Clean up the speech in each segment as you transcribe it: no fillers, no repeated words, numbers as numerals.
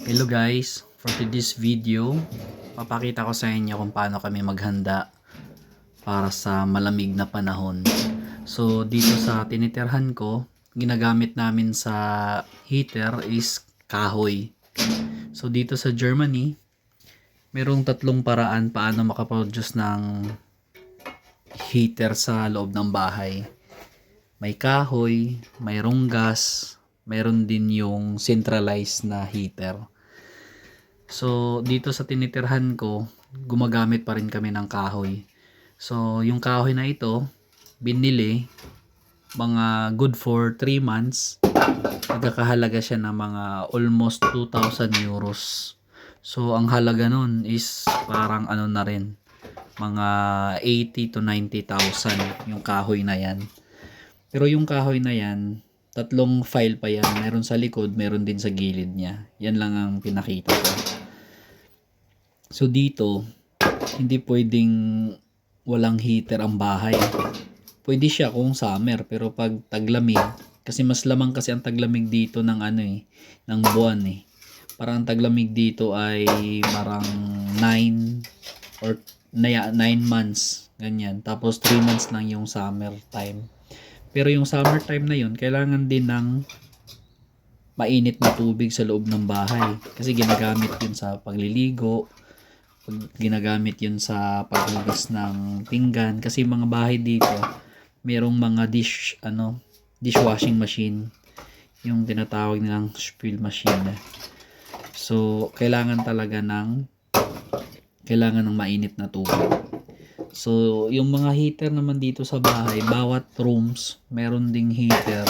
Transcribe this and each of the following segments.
Hello guys, for today's video, papakita ko sa inyo kung paano kami maghanda para sa malamig na panahon. So dito sa tinitirhan ko, ginagamit namin sa heater is kahoy. So dito sa Germany, merong tatlong paraan paano makaproduce ng heater sa loob ng bahay. May kahoy, mayroong gas, mayroon din yung centralized na heater. So, dito sa tinitirhan ko, gumagamit pa rin kami ng kahoy. So, yung kahoy na ito, binili, mga good for 3 months. Nagkakahalaga siya ng mga almost 2,000 euros. So, ang halaga nun is parang ano na rin, mga 80 to 90,000 yung kahoy na yan. Pero yung kahoy na yan, tatlong file pa yan. Meron sa likod, meron din sa gilid niya. Yan lang ang pinakita ko. So dito, hindi pwedeng walang heater ang bahay. Pwede siya kung summer, pero pag taglamig, kasi mas lamang kasi ang taglamig dito ng ng buwan eh. Parang ang taglamig dito ay parang 9 or 9 months, ganyan. Tapos 3 months lang yung summer time. Pero yung summer time na yun, kailangan din ng mainit na tubig sa loob ng bahay. Kasi ginagamit yun sa pagliligo, ginagamit yun sa paghugas ng pinggan. Kasi mga bahay dito, merong mga dishwashing machine. Yung tinatawag nilang spül machine. So, kailangan talaga ng mainit na tubig. So, yung mga heater naman dito sa bahay, bawat rooms, meron ding heater.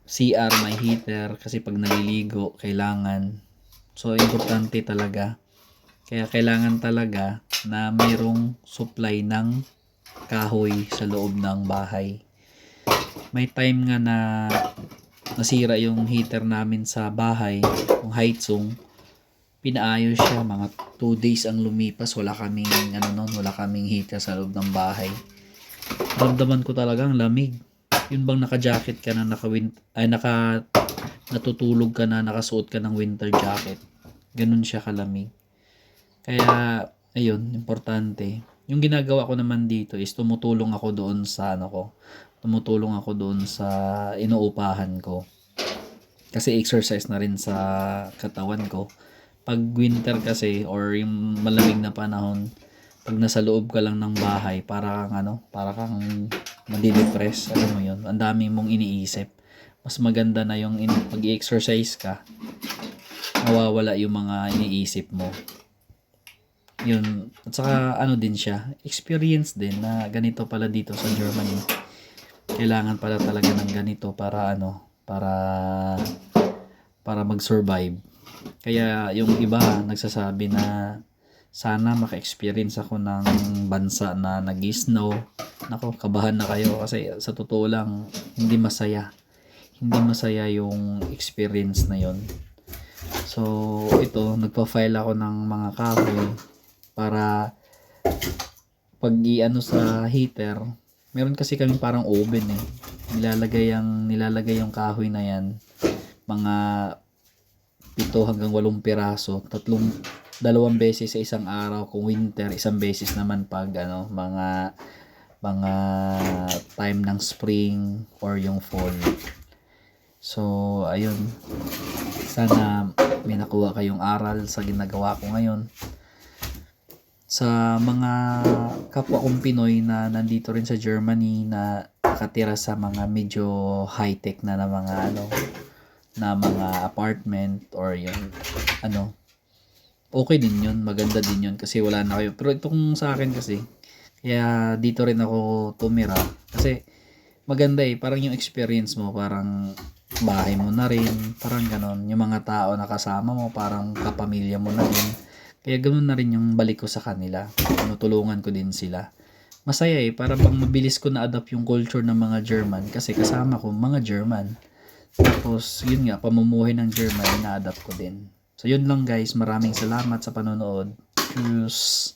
CR may heater kasi pag naliligo, kailangan. So, importante talaga. Kaya kailangan talaga na mayroong supply ng kahoy sa loob ng bahay. May time nga na nasira yung heater namin sa bahay, yung Heizung. Pinaayos siya, mga 2 days ang lumipas, wala kaming heater sa loob ng bahay. Ramdaman ko talagang lamig. Yun bang naka-jacket ka na natutulog ka na, nakasuot ka ng winter jacket. Ganun siya kalamig. Kaya ayun, importante. Yung ginagawa ko naman dito is tumutulong ako doon sa inuupahan ko. Kasi exercise na rin sa katawan ko. Pag winter kasi or yung malamig na panahon, pag nasa loob ka lang ng bahay, para kang madidepress, alam mo yun. Ang dami mong iniisip. Mas maganda na yung pag-i-exercise ka, nawawala yung mga iniisip mo. Yun. At saka din siya, experience din na ganito pala dito sa Germany. Kailangan pala talaga ng ganito para para mag-survive. Kaya yung iba nagsasabi na sana maka-experience ako ng bansa na nag-snow. Nako, kabahan na kayo kasi sa totoo lang hindi masaya. Hindi masaya yung experience na yon. So, ito, nagpa-file ako ng mga kahoy para pag sa heater, meron kasi kami parang oven eh. Nilalagay yung kahoy na yan, mga 7 hanggang 8 piraso, 2 beses sa isang araw kung winter, isang beses naman pag mga time ng spring or yung fall. So, ayun. Sana may nakuha kayong aral sa ginagawa ko ngayon. Sa mga kapwa kong Pinoy na nandito rin sa Germany na nakatira sa mga medyo high-tech na mga apartment or yung okay din yun, maganda din yun kasi wala na kayo. Pero itong sa akin kasi, kaya dito rin ako tumira kasi maganda parang yung experience mo, parang bahay mo na rin, parang ganon. Yung mga tao na kasama mo, parang kapamilya mo na rin. Kaya ganoon na rin yung balik ko sa kanila. Tinutulungan ko din sila. Masaya para bang mabilis ko na-adapt yung culture ng mga German kasi kasama ko mga German. Tapos yun nga, pamumuhay ng German na-adapt ko din. So yun lang guys, maraming salamat sa panonood. Cheers!